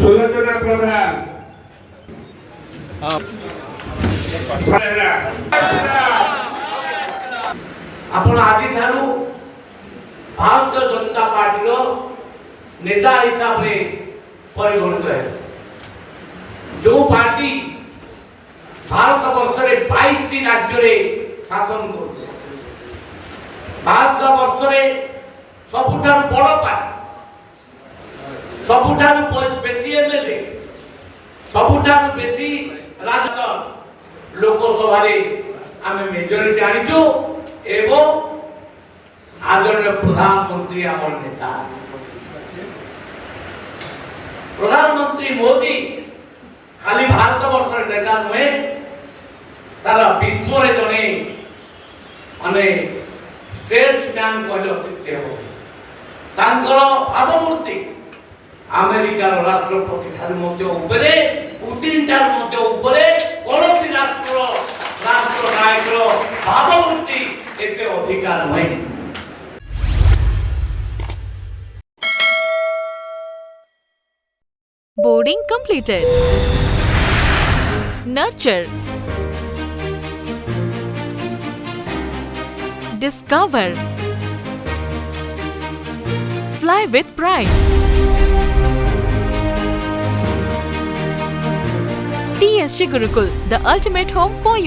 ସୁଲୋଚନା ପ୍ରଧାନ ଆପଣ ଆଜିଠାରୁ ଭାରତୀୟ ଜନତା ପାର୍ଟିର ନେତା ହିସାବରେ ପରିଗଣିତ ହେବେ। ଯେଉଁ ପାର୍ଟି ଭାରତ ବର୍ଷରେ 22ଟି ରାଜ୍ୟରେ ଶାସନ କରୁଛି, ଭାରତ ବର୍ଷରେ ସବୁଠାରୁ ବଡ଼ ପାର୍ଟି, ସବୁଠାରୁ ବେଶୀ ଏମଏଲଏ, ସବୁଠାରୁ ବେଶୀ ଲୋକସଭାରେ ଆମେ মেজরিটি আনিଛୁ এবং আদরণীয় প্রধানমন্ত্রী আমার নেতা প্রধানমন্ত্রী মোদী খালি ভারতবর্ষের নেতা নহে, সারা বিশ্বরে জনে মানে স্টেটসম্যান কহিলে অত্যুক্তি ହେବ। ତାଙ୍କର ଭାବମୂର୍ତ୍ତି ଆମେରିକାର ରାଷ୍ଟ୍ରପତି ଠାରୁ ମଧ୍ୟ ଉପରେ, ପୁତିନ ଠାରୁ ମଧ୍ୟ ଉପରେ କୌଣସି ରାଷ୍ଟ୍ର ନାୟକର ଭାବମୂର୍ତ୍ତି ଏତେ ଅଧିକା ନୁହେଁ। Boarding completed. Nurture. Discover. Fly with pride. TSG Gurukul, the ultimate home for you.